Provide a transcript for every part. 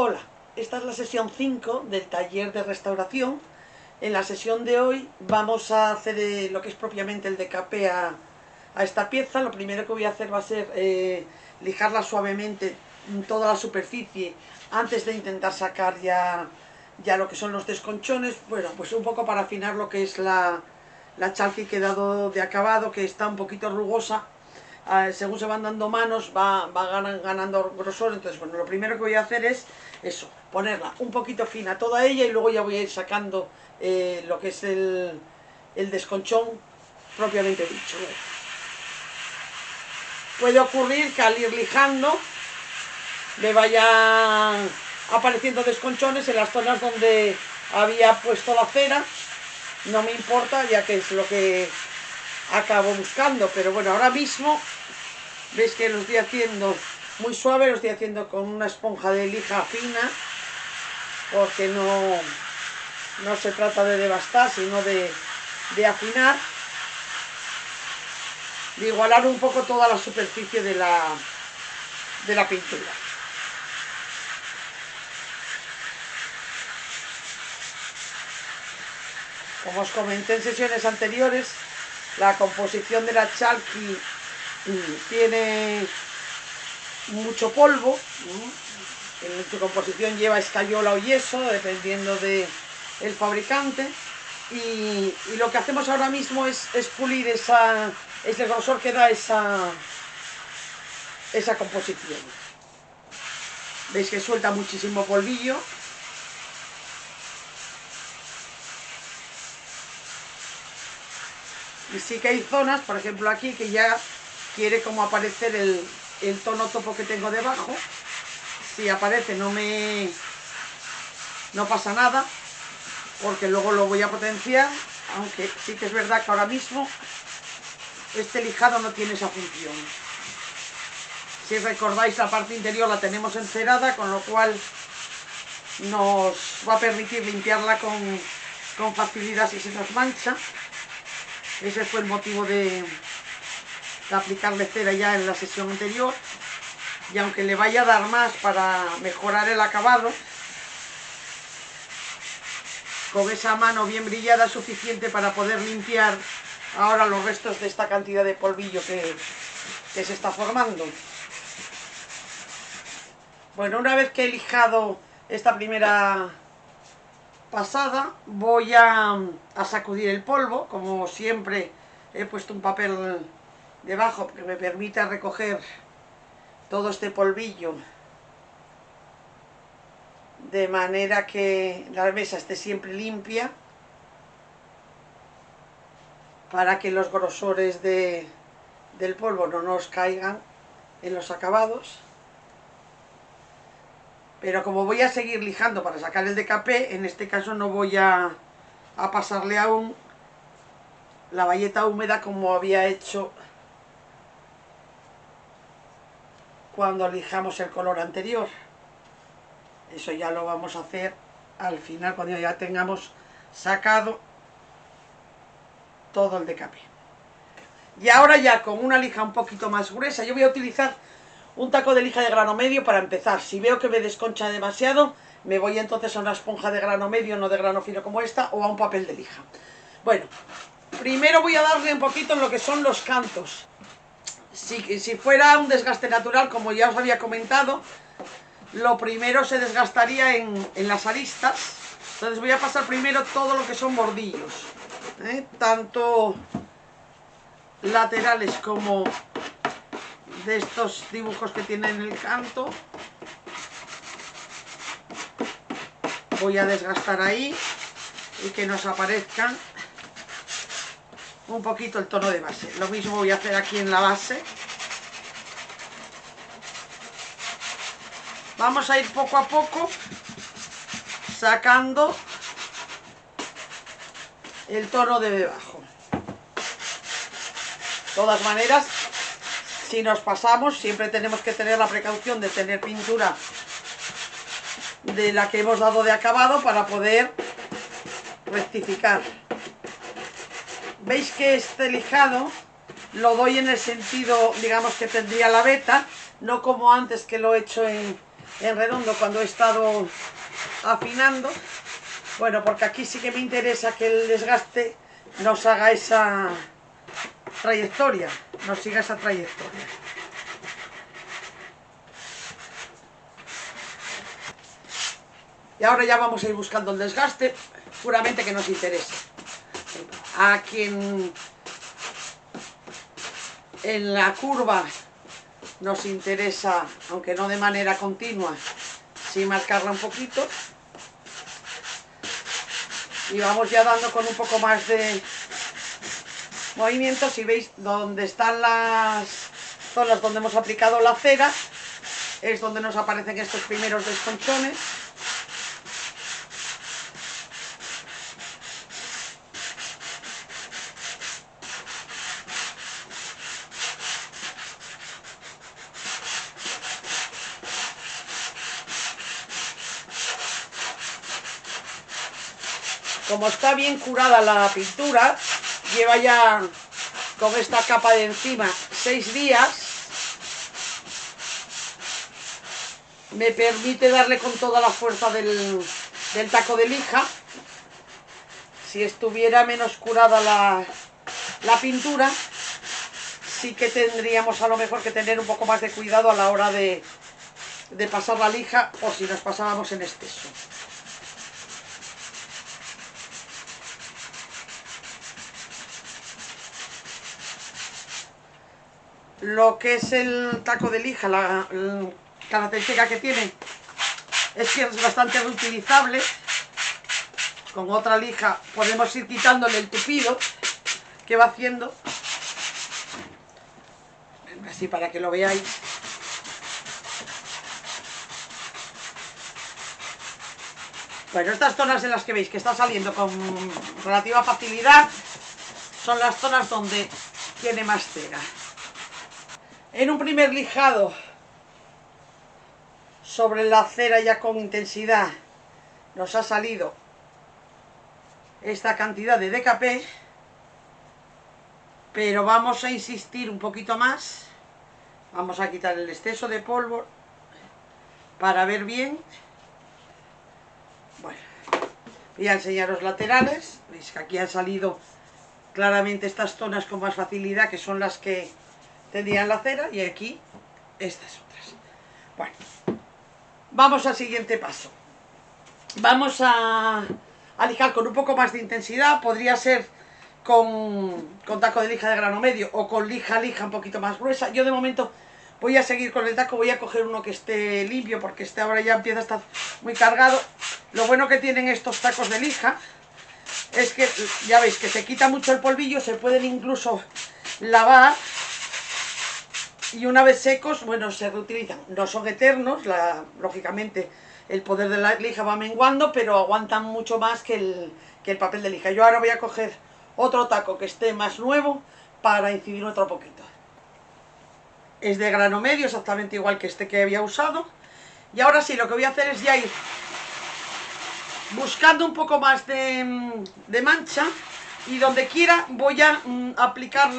Hola, esta es la sesión 5 del taller de restauración. En la sesión de hoy vamos a hacer lo que es propiamente el decapé a esta pieza. Lo primero que voy a hacer va a ser lijarla suavemente toda la superficie antes de intentar sacar ya lo que son los desconchones. Bueno, pues un poco para afinar lo que es la chal que he quedado de acabado, que está un poquito rugosa. Según se van dando manos va ganando grosor. Entonces, bueno, lo primero que voy a hacer es eso, ponerla un poquito fina toda ella, y luego ya voy a ir sacando lo que es el desconchón propiamente dicho. Puede ocurrir que al ir lijando me vayan apareciendo desconchones en las zonas donde había puesto la cera. No me importa, ya que es lo que acabo buscando, pero bueno, ahora mismo veis que lo estoy haciendo muy suave, lo estoy haciendo con una esponja de lija fina, porque no se trata de devastar, sino de afinar, de igualar un poco toda la superficie de la pintura. Como os comenté en sesiones anteriores, la composición de la chalky tiene mucho polvo. En su composición lleva escayola o yeso, dependiendo del fabricante, y lo que hacemos ahora mismo es pulir ese grosor que da esa composición. Veis que suelta muchísimo polvillo. Y sí que hay zonas, por ejemplo aquí, que ya quiere como aparecer el tono topo que tengo debajo. Si aparece no pasa nada, porque luego lo voy a potenciar, aunque sí que es verdad que ahora mismo este lijado no tiene esa función. Si recordáis, la parte interior la tenemos encerada, con lo cual nos va a permitir limpiarla con facilidad si se nos mancha. Ese fue el motivo de aplicarle cera ya en la sesión anterior, y aunque le vaya a dar más para mejorar el acabado, con esa mano bien brillada es suficiente para poder limpiar ahora los restos de esta cantidad de polvillo que se está formando. Bueno, una vez que he lijado esta primera pasada, voy a sacudir el polvo. Como siempre, he puesto un papel debajo que me permite recoger todo este polvillo, de manera que la mesa esté siempre limpia, para que los grosores del polvo no nos caigan en los acabados. Pero como voy a seguir lijando para sacar el decapé, en este caso no voy a pasarle aún la bayeta húmeda como había hecho cuando lijamos el color anterior. Eso ya lo vamos a hacer al final, cuando ya tengamos sacado todo el decapé. Y ahora ya con una lija un poquito más gruesa, yo voy a utilizar un taco de lija de grano medio para empezar. Si veo que me desconcha demasiado, me voy entonces a una esponja de grano medio, no de grano fino como esta, o a un papel de lija. Bueno, primero voy a darle un poquito en lo que son los cantos. Si fuera un desgaste natural, como ya os había comentado, lo primero se desgastaría en las aristas. Entonces voy a pasar primero todo lo que son bordillos, tanto laterales como de estos dibujos que tienen el canto. Voy a desgastar ahí y que nos aparezcan un poquito el tono de base. Lo mismo voy a hacer aquí en la base. Vamos a ir poco a poco sacando el tono de debajo. De todas maneras, si nos pasamos, siempre tenemos que tener la precaución de tener pintura de la que hemos dado de acabado para poder rectificar. Veis que este lijado lo doy en el sentido, digamos, que tendría la veta, no como antes, que lo he hecho en en redondo cuando he estado afinando. Bueno, porque aquí sí que me interesa que el desgaste nos haga esa trayectoria, nos siga esa trayectoria. Y ahora ya vamos a ir buscando el desgaste, puramente que nos interese. Aquí en la curva nos interesa, aunque no de manera continua, sí marcarla un poquito. Y vamos ya dando con un poco más de movimiento. Si veis donde están las zonas donde hemos aplicado la cera, es donde nos aparecen estos primeros desconchones. Como está bien curada la pintura, lleva ya con esta capa de encima 6 días, me permite darle con toda la fuerza del taco de lija. Si estuviera menos curada la pintura, sí que tendríamos a lo mejor que tener un poco más de cuidado a la hora de pasar la lija, o si nos pasábamos en exceso. Lo que es el taco de lija, la característica que tiene es que es bastante reutilizable. Con otra lija podemos ir quitándole el tupido que va haciendo, así para que lo veáis. Bueno, estas zonas en las que veis que está saliendo con relativa facilidad son las zonas donde tiene más cera. En un primer lijado sobre la cera ya con intensidad nos ha salido esta cantidad de DKP, pero vamos a insistir un poquito más. Vamos a quitar el exceso de polvo para ver bien. Bueno, voy a enseñaros laterales. Veis que aquí han salido claramente estas zonas con más facilidad, que son las que tendrían la cera, y aquí estas otras. Bueno, vamos al siguiente paso. Vamos a lijar con un poco más de intensidad. Podría ser con taco de lija de grano medio o con lija un poquito más gruesa. Yo de momento voy a seguir con el taco, voy a coger uno que esté limpio, porque este ahora ya empieza a estar muy cargado. Lo bueno que tienen estos tacos de lija es que ya veis que se quita mucho el polvillo, se pueden incluso lavar. Y una vez secos, bueno, se reutilizan. No son eternos, lógicamente el poder de la lija va menguando, pero aguantan mucho más que el papel de lija. Yo ahora voy a coger otro taco que esté más nuevo para incidir otro poquito. Es de grano medio, exactamente igual que este que había usado. Y ahora sí, lo que voy a hacer es ya ir buscando un poco más de mancha, y donde quiera voy a aplicar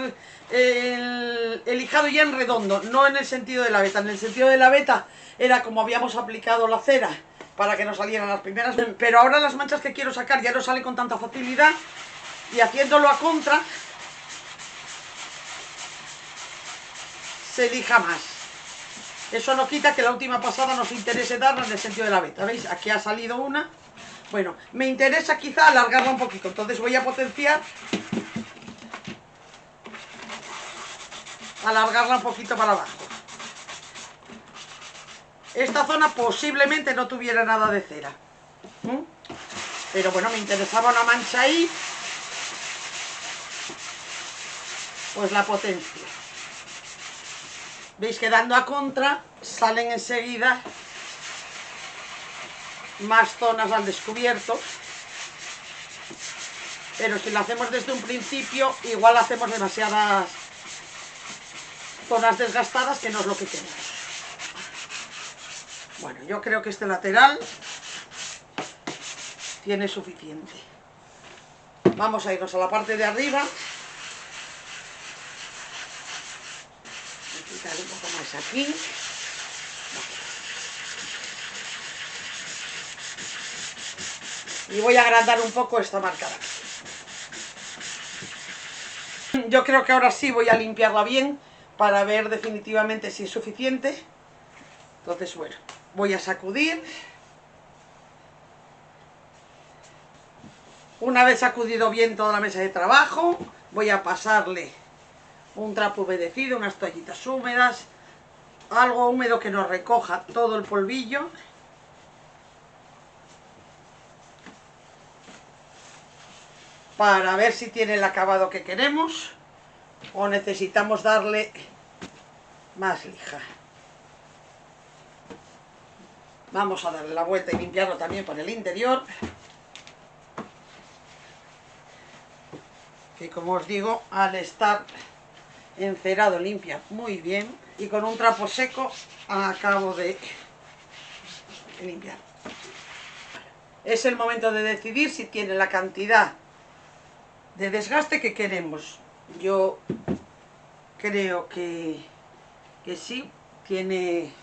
el lijado ya en redondo, no en el sentido de la veta. En el sentido de la veta era como habíamos aplicado la cera para que nos salieran las primeras, pero ahora las manchas que quiero sacar ya no salen con tanta facilidad, y haciéndolo a contra se lija más. Eso no quita que la última pasada nos interese darla en el sentido de la veta. ¿Veis? Aquí ha salido una. Bueno, me interesa quizá alargarla un poquito, entonces voy a potenciar, alargarla un poquito para abajo. Esta zona posiblemente no tuviera nada de cera, pero bueno, me interesaba una mancha ahí, pues la potencio. Veis que dando a contra salen enseguida más zonas al descubierto, pero si lo hacemos desde un principio igual hacemos demasiadas zonas desgastadas que no es lo que queremos. Bueno, yo creo que este lateral tiene suficiente. Vamos a irnos a la parte de arriba. Voy a quitar un poco más aquí. Y voy a agrandar un poco esta marca de aquí. Yo creo que ahora sí voy a limpiarla bien para ver definitivamente si es suficiente. Entonces, bueno, voy a sacudir. Una vez sacudido bien toda la mesa de trabajo, voy a pasarle un trapo humedecido, unas toallitas húmedas, algo húmedo que nos recoja todo el polvillo. Para ver si tiene el acabado que queremos o necesitamos darle más lija. Vamos a darle la vuelta y limpiarlo también por el interior, que como os digo, al estar encerado limpia muy bien, y con un trapo seco acabo de limpiar. Es el momento de decidir si tiene la cantidad de desgaste que queremos. Yo creo que sí, tiene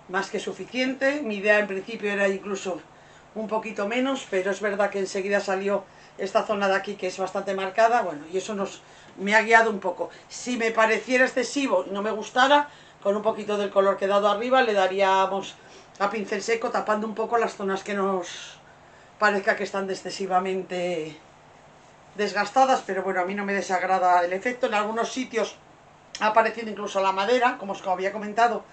más que suficiente. Mi idea en principio era incluso un poquito menos, pero es verdad que enseguida salió esta zona de aquí que es bastante marcada, bueno, y eso me ha guiado un poco. Si me pareciera excesivo y no me gustara, con un poquito del color que he dado arriba le daríamos a pincel seco tapando un poco las zonas que nos parezca que están excesivamente desgastadas, pero bueno, a mí no me desagrada el efecto. En algunos sitios ha aparecido incluso la madera, como os había comentado,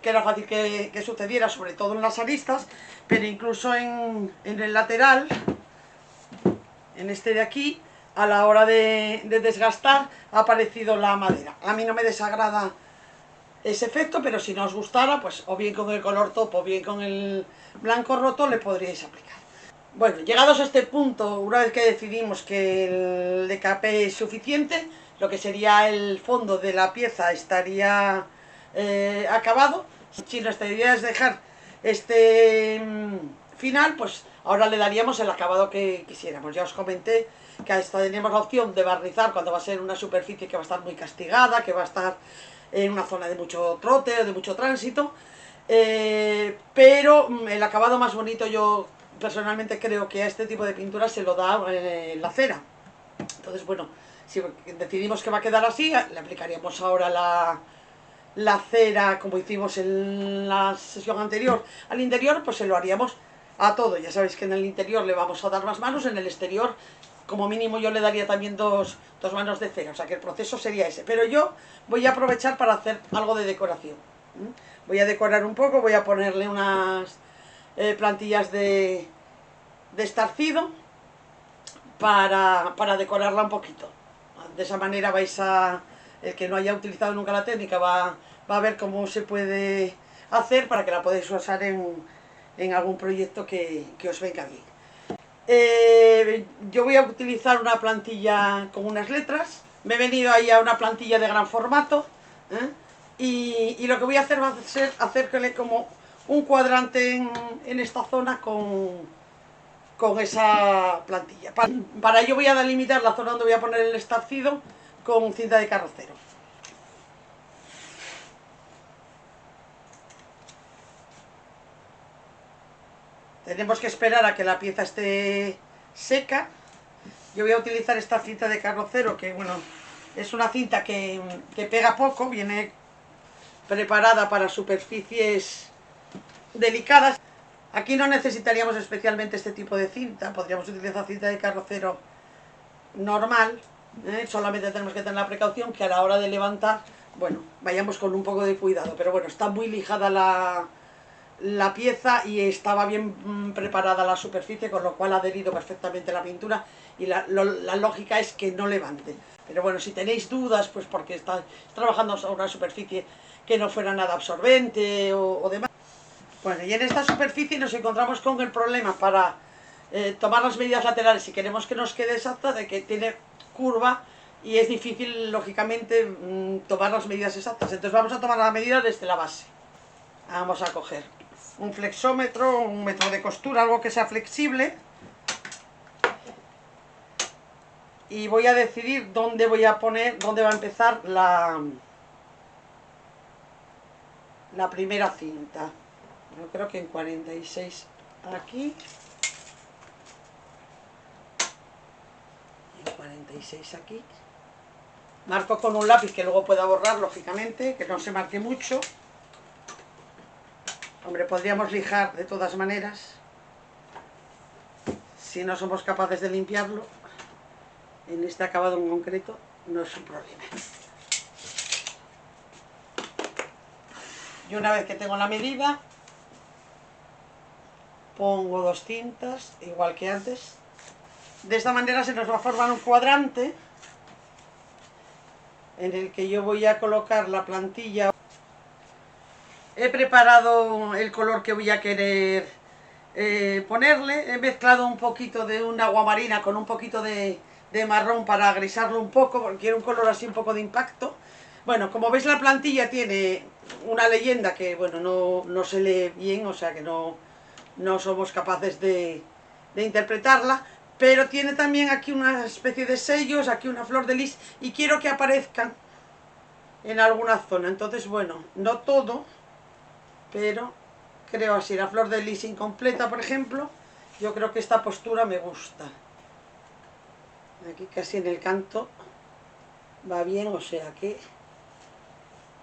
que era fácil que sucediera, sobre todo en las aristas, pero incluso en el lateral, en este de aquí, a la hora de desgastar, ha aparecido la madera. A mí no me desagrada ese efecto, pero si no os gustara, pues o bien con el color top o bien con el blanco roto le podríais aplicar. Bueno, llegados a este punto, una vez que decidimos que el decapé es suficiente, lo que sería el fondo de la pieza estaría acabado. Si nuestra idea es dejar este final, pues ahora le daríamos el acabado que quisiéramos. Ya os comenté que hasta tenemos la opción de barnizar cuando va a ser una superficie que va a estar muy castigada, que va a estar en una zona de mucho trote o de mucho tránsito, pero el acabado más bonito yo personalmente creo que a este tipo de pintura se lo da la cera. Entonces, bueno, si decidimos que va a quedar así, le aplicaríamos ahora la cera como hicimos en la sesión anterior al interior, pues se lo haríamos a todo. Ya sabéis que en el interior le vamos a dar más manos, en el exterior como mínimo yo le daría también dos manos de cera, o sea que el proceso sería ese. Pero yo voy a aprovechar para hacer algo de decoración. Voy a decorar un poco, voy a ponerle unas plantillas de estarcido para decorarla un poquito. De esa manera vais a, el que no haya utilizado nunca la técnica va a ver cómo se puede hacer para que la podáis usar en algún proyecto que os venga bien. Yo voy a utilizar una plantilla con unas letras. Me he venido ahí a una plantilla de gran formato, y lo que voy a hacer va a ser hacerle como un cuadrante en esta zona con esa plantilla. Para ello voy a delimitar la zona donde voy a poner el estarcido con cinta de carrocero. Tenemos que esperar a que la pieza esté seca. Yo voy a utilizar esta cinta de carrocero, que bueno, es una cinta que pega poco, viene preparada para superficies delicadas. Aquí no necesitaríamos especialmente este tipo de cinta, podríamos utilizar cinta de carrocero normal, solamente tenemos que tener la precaución que a la hora de levantar, bueno, vayamos con un poco de cuidado, pero bueno, está muy lijada la pieza y estaba bien preparada la superficie, con lo cual ha adherido perfectamente la pintura y la lógica es que no levante. Pero bueno, si tenéis dudas, pues porque estáis trabajando sobre una superficie que no fuera nada absorbente o demás. Bueno, y en esta superficie nos encontramos con el problema para tomar las medidas laterales si queremos que nos quede exacta, de que tiene curva y es difícil, lógicamente, tomar las medidas exactas. Entonces vamos a tomar la medida desde la base. Vamos a coger un flexómetro, un metro de costura, algo que sea flexible. Y voy a decidir dónde voy a poner, dónde va a empezar la primera cinta. Yo creo que en 46 aquí. 46 aquí. Marco con un lápiz que luego pueda borrar, lógicamente, que no se marque mucho. Hombre, podríamos lijar de todas maneras, si no somos capaces de limpiarlo. En este acabado en concreto no es un problema. Y una vez que tengo la medida, pongo 2 cintas, igual que antes. De esta manera se nos va a formar un cuadrante en el que yo voy a colocar la plantilla. He preparado el color que voy a querer ponerle. He mezclado un poquito de un agua marina con un poquito de marrón para grisarlo un poco, porque quiero un color así un poco de impacto. Bueno, como veis, la plantilla tiene una leyenda que, bueno, no se lee bien, o sea que no somos capaces de interpretarla, pero tiene también aquí una especie de sellos, aquí una flor de lis, y quiero que aparezcan en alguna zona. Entonces, bueno, no todo, pero creo así, la flor de lis incompleta, por ejemplo, yo creo que esta postura me gusta. Aquí casi en el canto va bien, o sea que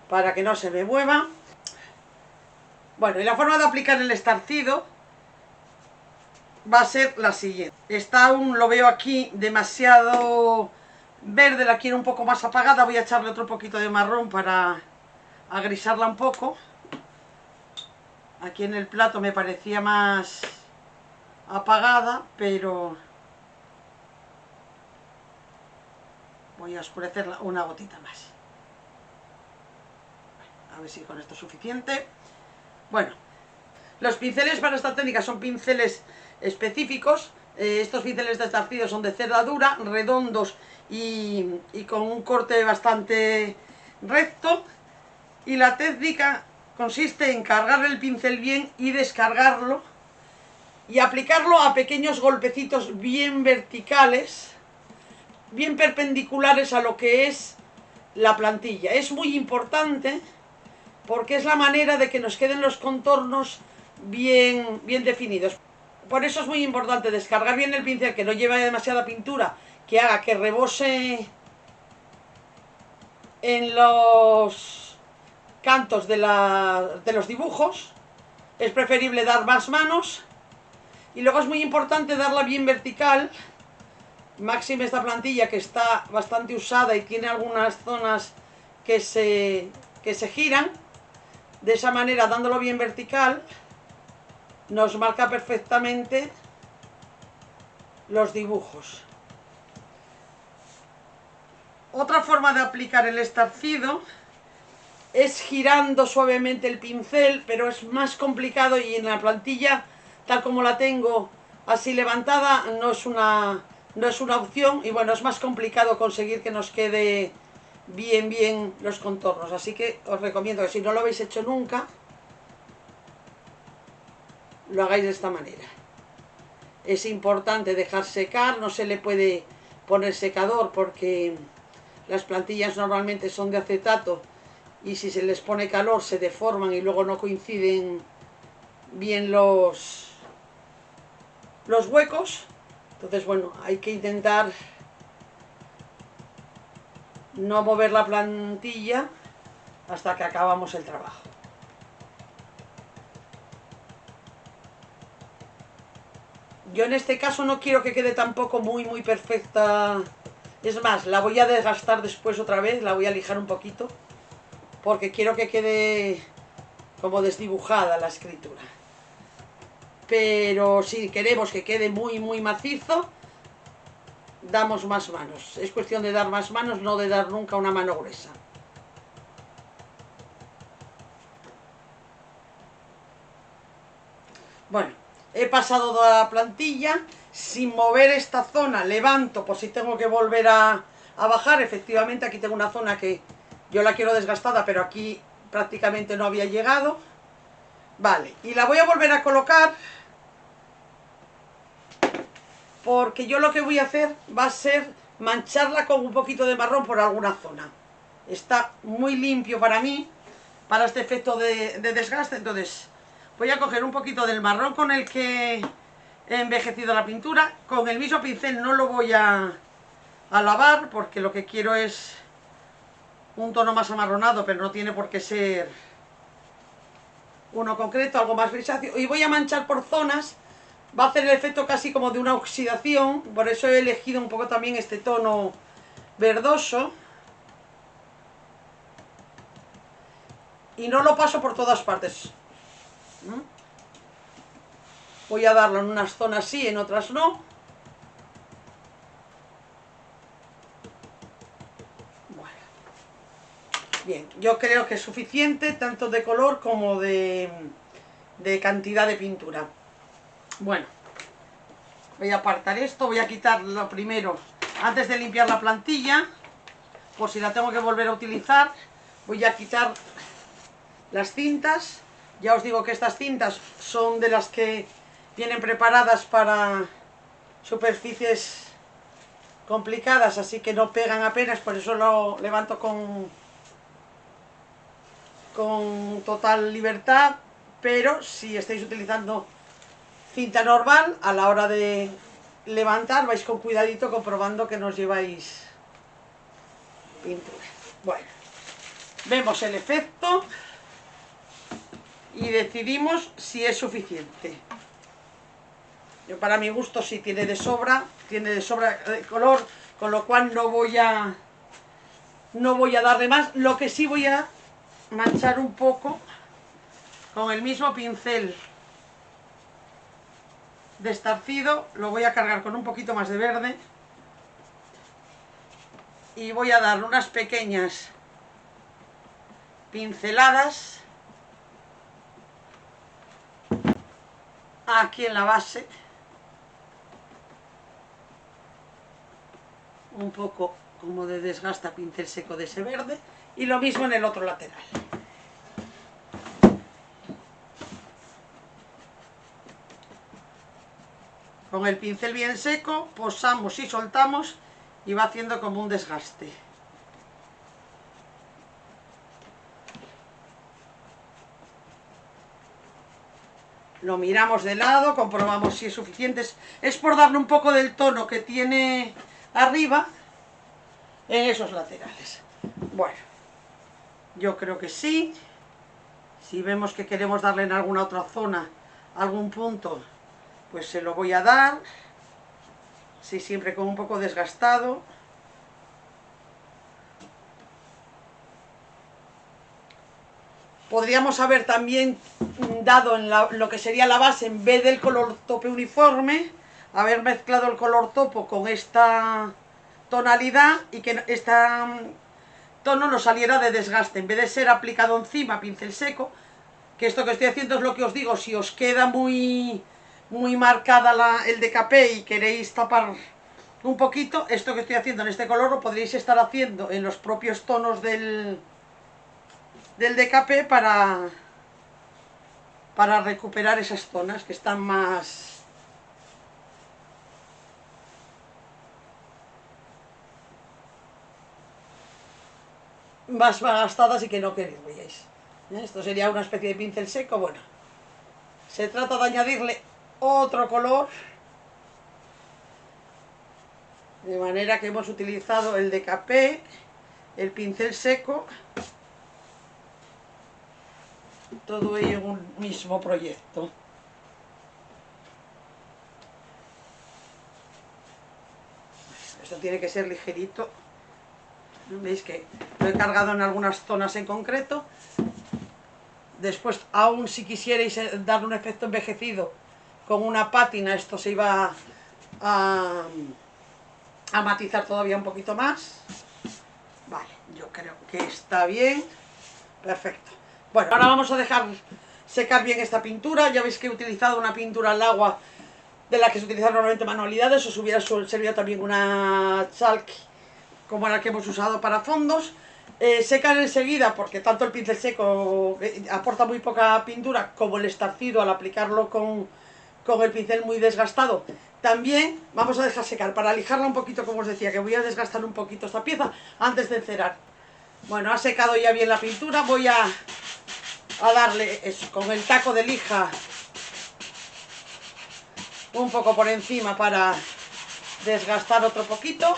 para que no se me mueva. Bueno, y la forma de aplicar el estarcido va a ser la siguiente. Está aún, lo veo aquí, demasiado verde, la quiero un poco más apagada. Voy a echarle otro poquito de marrón para agrisarla un poco. Aquí en el plato me parecía más apagada, pero voy a oscurecerla una gotita más. A ver si con esto es suficiente. Bueno, los pinceles para esta técnica son pinceles específicos. Estos pinceles de estarcido son de cerda dura, redondos y con un corte bastante recto. Y la técnica consiste en cargar el pincel bien y descargarlo y aplicarlo a pequeños golpecitos bien verticales, bien perpendiculares a lo que es la plantilla. Es muy importante porque es la manera de que nos queden los contornos bien definidos. Por eso es muy importante descargar bien el pincel, que no lleve demasiada pintura, que haga que rebose en los cantos de los dibujos. Es preferible dar más manos. Y luego es muy importante darla bien vertical. Máxime esta plantilla, que está bastante usada y tiene algunas zonas que se giran. De esa manera, dándolo bien vertical, nos marca perfectamente los dibujos. Otra forma de aplicar el estarcido es girando suavemente el pincel, pero es más complicado, y en la plantilla, tal como la tengo así levantada, no es una opción, y bueno, es más complicado conseguir que nos quede bien los contornos. Así que os recomiendo que si no lo habéis hecho nunca, lo hagáis de esta manera. Es importante dejar secar, no se le puede poner secador porque las plantillas normalmente son de acetato y si se les pone calor se deforman y luego no coinciden bien los huecos. Entonces, bueno, hay que intentar no mover la plantilla hasta que acabamos el trabajo. Yo en este caso no quiero que quede tampoco muy perfecta. Es más, la voy a desgastar después otra vez, la voy a lijar un poquito, porque quiero que quede como desdibujada la escritura. Pero si queremos que quede muy macizo, damos más manos. Es cuestión de dar más manos, no de dar nunca una mano gruesa. Bueno, he pasado toda la plantilla. Sin mover esta zona, levanto por si tengo que volver a bajar. Efectivamente, aquí tengo una zona que yo la quiero desgastada, pero aquí prácticamente no había llegado. Vale, y la voy a volver a colocar, porque yo lo que voy a hacer va a ser mancharla con un poquito de marrón por alguna zona. Está muy limpio para mí, para este efecto de desgaste. Entonces voy a coger un poquito del marrón con el que he envejecido la pintura. Con el mismo pincel no lo voy a a lavar, porque lo que quiero es un tono más amarronado, pero no tiene por qué ser uno concreto, algo más grisáceo. Y voy a manchar por zonas, va a hacer el efecto casi como de una oxidación, por eso he elegido un poco también este tono verdoso. Y no lo paso por todas partes. Voy a darlo en unas zonas sí, en otras no. Bueno. Bien, yo creo que es suficiente, tanto de color como de cantidad de pintura. Bueno, voy a apartar esto, voy a quitar lo primero, antes de limpiar la plantilla, por si la tengo que volver a utilizar, voy a quitar las cintas. Ya os digo que estas cintas son de las que vienen preparadas para superficies complicadas, así que no pegan apenas, por eso lo levanto con total libertad. Pero si estáis utilizando cinta normal, a la hora de levantar vais con cuidadito, comprobando que no os lleváis pintura. Bueno, vemos el efecto y decidimos si es suficiente. Yo, para mi gusto, sí tiene de sobra color, con lo cual no voy a darle más. Lo que sí, voy a manchar un poco con el mismo pincel de estarcido, lo voy a cargar con un poquito más de verde y voy a darle unas pequeñas pinceladas aquí en la base, un poco como de desgasta pincel seco de ese verde, y lo mismo en el otro lateral. Con el pincel bien seco posamos y soltamos y va haciendo como un desgaste. Lo miramos de lado, comprobamos si es suficiente. Es por darle un poco del tono que tiene arriba en esos laterales. Bueno, yo creo que sí. Si vemos que queremos darle en alguna otra zona algún punto, pues se lo voy a dar. Sí, siempre con un poco desgastado. Podríamos haber también dado en lo que sería la base, en vez del color tope uniforme, haber mezclado el color topo con esta tonalidad y que este tono no saliera de desgaste, en vez de ser aplicado encima pincel seco, que esto que estoy haciendo es lo que os digo. Si os queda muy marcada el decapé y queréis tapar un poquito, esto que estoy haciendo en este color lo podréis estar haciendo en los propios tonos del decapé para recuperar esas zonas que están más gastadas y que no queréis, veáis. Esto sería una especie de pincel seco. Bueno, se trata de añadirle otro color, de manera que hemos utilizado el decapé, el pincel seco, todo ello en un mismo proyecto. Esto tiene que ser ligerito. Veis que lo he cargado en algunas zonas en concreto. Después, aún si quisierais darle un efecto envejecido con una pátina, esto se iba a matizar todavía un poquito más. Vale, yo creo que está bien. Perfecto. Bueno, ahora vamos a dejar secar bien esta pintura. Ya veis que he utilizado una pintura al agua de la que se utilizan normalmente manualidades. Os hubiera servido también una chalk como la que hemos usado para fondos. Secan enseguida, porque tanto el pincel seco aporta muy poca pintura, como el estarcido al aplicarlo con el pincel muy desgastado. También vamos a dejar secar para lijarla un poquito, como os decía, que voy a desgastar un poquito esta pieza antes de encerar. Bueno, ha secado ya bien la pintura. Voy a darle eso, con el taco de lija un poco por encima para desgastar otro poquito.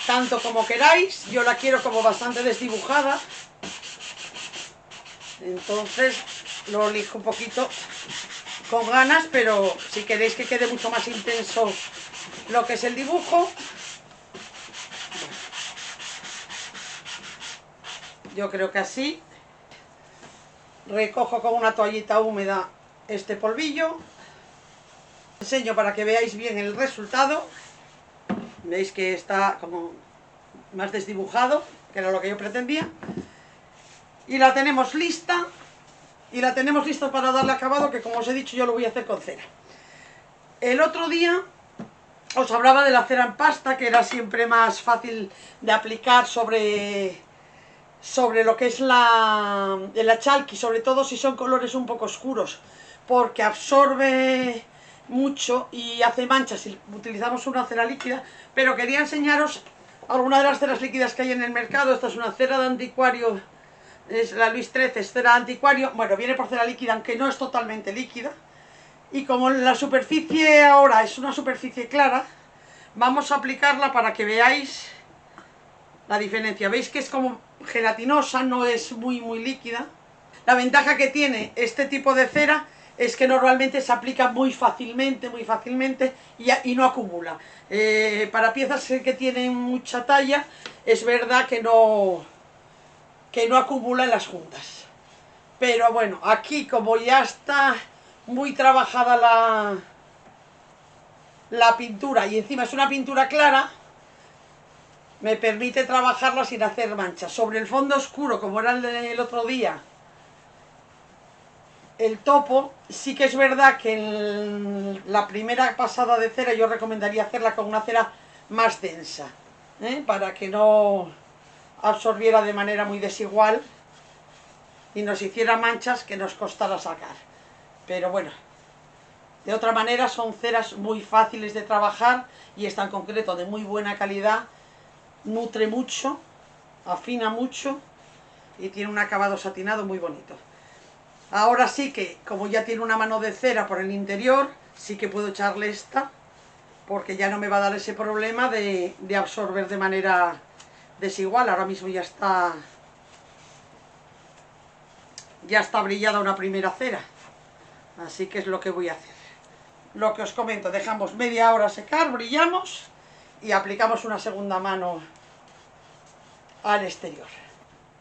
tanto como queráis. Yo la quiero como bastante desdibujada, entonces lo elijo un poquito con ganas, pero si queréis que quede mucho más intenso lo que es el dibujo, yo creo que así. Recojo con una toallita húmeda este polvillo, enseño para que veáis bien el resultado. Veis que está como más desdibujado, que era lo que yo pretendía, y la tenemos lista. Y la tenemos lista para darle acabado, que como os he dicho yo lo voy a hacer con cera. El otro día os hablaba de la cera en pasta, que era siempre más fácil de aplicar sobre lo que es el chalky, sobre todo si son colores un poco oscuros, porque absorbe mucho y hace manchas si utilizamos una cera líquida. Pero quería enseñaros alguna de las ceras líquidas que hay en el mercado. Esta es una cera de anticuario, es la Luis XIII, es cera de anticuario. Bueno, viene por cera líquida, aunque no es totalmente líquida. Y como la superficie ahora es una superficie clara, vamos a aplicarla para que veáis la diferencia. Veis que es como gelatinosa, no es muy líquida. La ventaja que tiene este tipo de cera es que normalmente se aplica muy fácilmente y no acumula. Para piezas que tienen mucha talla es verdad que no acumula en las juntas. Pero bueno, aquí como ya está muy trabajada la pintura, y encima es una pintura clara, me permite trabajarla sin hacer manchas. Sobre el fondo oscuro, como era el otro día, el topo, sí que es verdad que en la primera pasada de cera yo recomendaría hacerla con una cera más densa, para que no absorbiera de manera muy desigual y nos hiciera manchas que nos costara sacar. Pero bueno, de otra manera son ceras muy fáciles de trabajar, y esta en concreto de muy buena calidad, nutre mucho, afina mucho y tiene un acabado satinado muy bonito. Ahora sí que, como ya tiene una mano de cera por el interior, sí que puedo echarle esta, porque ya no me va a dar ese problema de absorber de manera desigual. Ahora mismo ya está brillada una primera cera, así que es lo que voy a hacer. Lo que os comento, dejamos media hora secar, brillamos y aplicamos una segunda mano al exterior.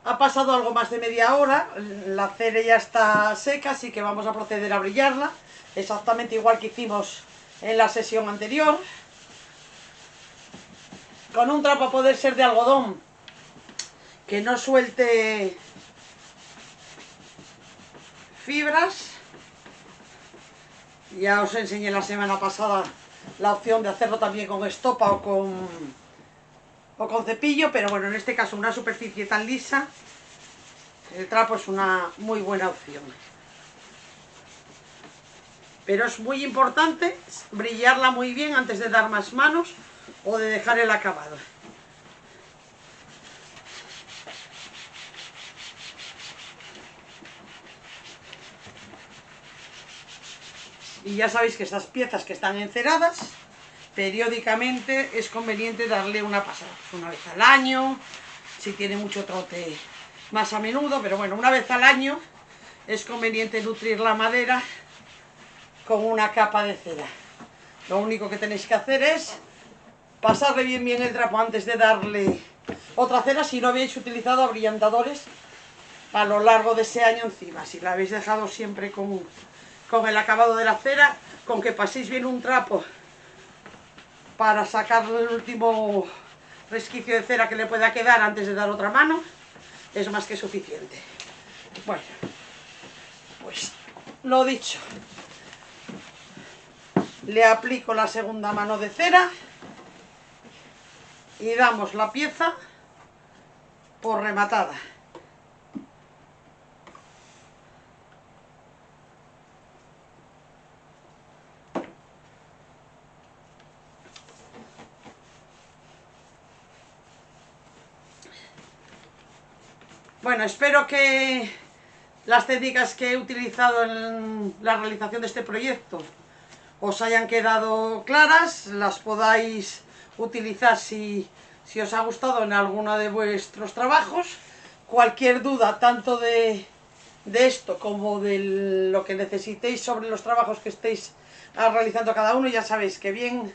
Ha pasado algo más de media hora, la cera ya está seca, así que vamos a proceder a brillarla, exactamente igual que hicimos en la sesión anterior. Con un trapo, a poder ser de algodón, que no suelte fibras. Ya os enseñé la semana pasada la opción de hacerlo también con estopa o con cepillo, pero bueno, en este caso una superficie tan lisa, el trapo es una muy buena opción. Pero es muy importante brillarla muy bien antes de dar más manos o de dejar el acabado. Y ya sabéis que estas piezas que están enceradas, periódicamente es conveniente darle una pasada, una vez al año, si tiene mucho trote más a menudo, pero bueno, una vez al año es conveniente nutrir la madera con una capa de cera. Lo único que tenéis que hacer es pasarle bien el trapo antes de darle otra cera, si no habéis utilizado abrillantadores a lo largo de ese año encima. Si la habéis dejado siempre con el acabado de la cera, con que paséis bien un trapo para sacar el último resquicio de cera que le pueda quedar antes de dar otra mano, es más que suficiente. Bueno, pues lo dicho, le aplico la segunda mano de cera y damos la pieza por rematada. Bueno, espero que las técnicas que he utilizado en la realización de este proyecto os hayan quedado claras, las podáis utilizar si si os ha gustado en alguno de vuestros trabajos. Cualquier duda, tanto de esto como de lo que necesitéis sobre los trabajos que estéis realizando cada uno, ya sabéis que bien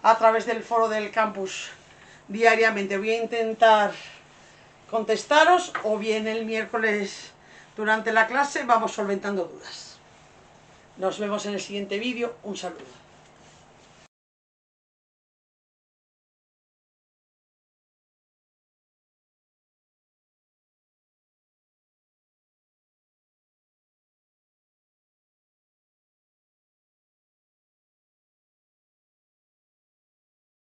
a través del foro del campus diariamente voy a intentar contestaros, o bien el miércoles durante la clase vamos solventando dudas. Nos vemos en el siguiente vídeo. Un saludo.